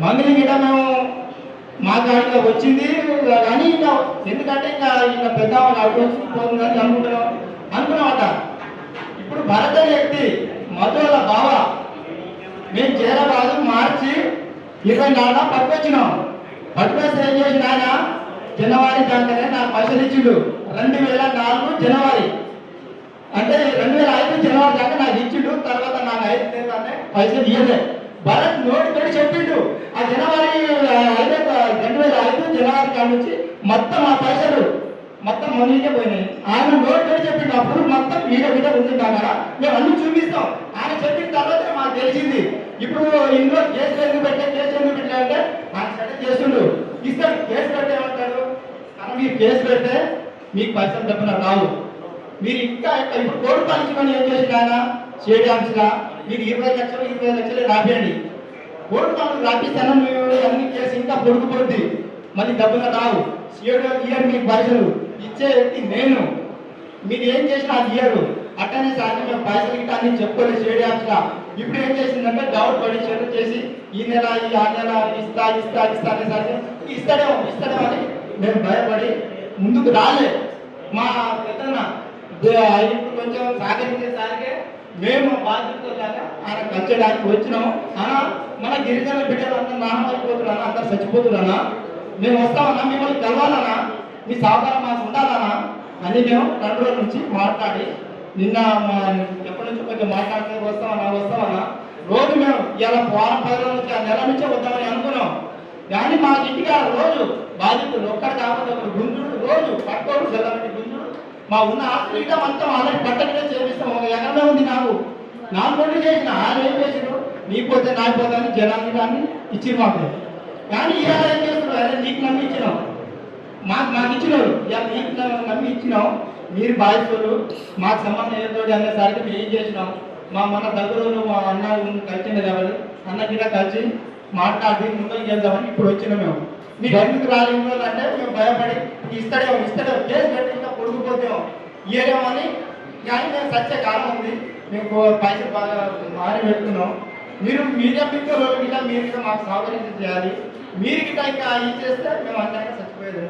మందుని గిట్ట మేము మా కాడిగా వచ్చింది కానీ ఇంకా ఎందుకంటే ఇంకా పెద్ద అడుగుతుందని అనుకున్నామట. ఇప్పుడు భరత వ్యక్తి మధుల బావ మేము చేరబాదు మార్చి 24 పట్టుకొచ్చినాం. పట్టుకొస్తే ఏం చేసిన ఆయన జనవరి దాంట్లోనే నాకు పైసలు ఇచ్చిండు. 2004 జనవరి అంటే 2005 జనవరి దాకా నాకు ఇచ్చిండు. తర్వాత నాకు 5 నెలలు పైసలు ఇయ్యలే. భరత్ నోటి పెట్టి చెప్పిండు ఆ జనవరి 2005 జనవరి కాడ నుంచి మొత్తం ఆ పైసలు మొత్తం మనీకే పోయినాయి. ఆయన నోటి పెట్టి చెప్పిండు. అప్పుడు మొత్తం వీడ ఉంది కదా మేము అన్ని చూపిస్తాం. ఆయన చెప్పిన తర్వాత మాకు తెలిసింది. ఇప్పుడు ఇందులో కేసు ఎందుకు పెట్టాలంటే ఆయన సెటిల్ చేస్తుండు ఇస్తాడు. కేసు పెడితే ఏమంటాడు, కానీ మీరు కేసు పెడితే మీకు పైసలు తప్పిన రావు. మీరు ఇంకా ఇప్పుడు కోర్టు పంచుకొని ఏం చేసిన ఆయన స్టేడియంస్గా మీరు 20 లక్షలు రాపియండి. కోర్టు పనులు రాపిస్తాను మీరు అన్ని కేసు ఇంకా పొడుగుపోద్ది, మళ్ళీ డబ్బులు రావు. ఇయర్ మీకు పైసలు ఇచ్చే వ్యక్తి నేను. మీరు ఏం చేసినా అది ఇయ్యరు. అట్టనే సార్ మేము పైసలు ఇట్లా అన్ని చెప్పుకోలేదు స్టేడియంస్గా. ఇప్పుడు ఏం చేసిందంటే డౌట్ పడి షెడ్యూల్ చేసి ఈ నెల ఈ 6 నెల ఇస్తా అనేసరికి ఇస్తాడేమో అని మేము భయపడి ముందుకు రాలే. మా పెద్దన్న ఇప్పుడు కొంచెం సహకరించేసరికి మేము బాధ్యతలాగా ఆయన కలిసడానికి వచ్చినాము. మన గిరిజన బిడ్డలు అందరూ నాశనం అయిపోతున్నానా, అందరు చచ్చిపోతున్నానా, మేము వస్తామన్నా, మిమ్మల్ని కలవాలన్నా, మీ సహకారం మాకు ఉండాలన్నా అని మేము 2 రోజుల నుంచి మాట్లాడి నిన్న ఎప్పటి నుంచి కొంచెం మాట్లాడితే వస్తామన్నా రోజు మేము ఇలా వారం 10 రోజుల నుంచి ఆ నెల నుంచే వద్దామని అనుకున్నాం. కానీ మా ఇంటికి రోజు బాధ్యతలు ఒక్కటి కాకపోతే ఒకరు గుంజుడు రోజు పట్టుకోడు చల్లబెట్టి గుంజుడు. మా ఉన్న ఆస్తి మొత్తం ఆల్రెడీ పట్టడిగా చేపిస్తాం. ఒక ఎకరమే ఉంది నాకు 4 కోట్లు చేసిన. ఆయన ఏం చేసినారు, నీ పోతే నాకు పోతే అని జనాన్ని కానీ ఇచ్చి మాకు. కానీ ఇవాళ ఏం చేస్తున్నారు, అదే నీకు నమ్మి ఇచ్చినాం, మాకు ఇచ్చినారు. ఇవాళ నీకు నమ్మి ఇచ్చినాం, మీరు బాధ్యతలు మాకు సంబంధం ఏదో అనేసరికి మేము ఏం చేసినాం, మన దగ్గర మా అన్న కలిసింది కాబట్టి అన్న గిట్ట కలిసి మాట్లాడి ముందుకు వెళ్దామని ఇప్పుడు వచ్చినాం. మేము మీకు ఎందుకు రాలేదు అంటే మేము భయపడి ఇస్తాడేమో కేసు పెట్టి ఇంకా పొడుగుపోతామో ఇయ్యడేమో అని. కానీ మేము సత్య కాలం ఉంది, మేము పైసలు బాగా మారి పెడుతున్నాం. మీరు మీడియా పిక్చర్ గిట్ట మీరు మాకు సౌకర్యం చేయాలి. మీరు గిట్ట ఇంకా ఇది చేస్తే మేము అందరికీ చచ్చిపోయేది.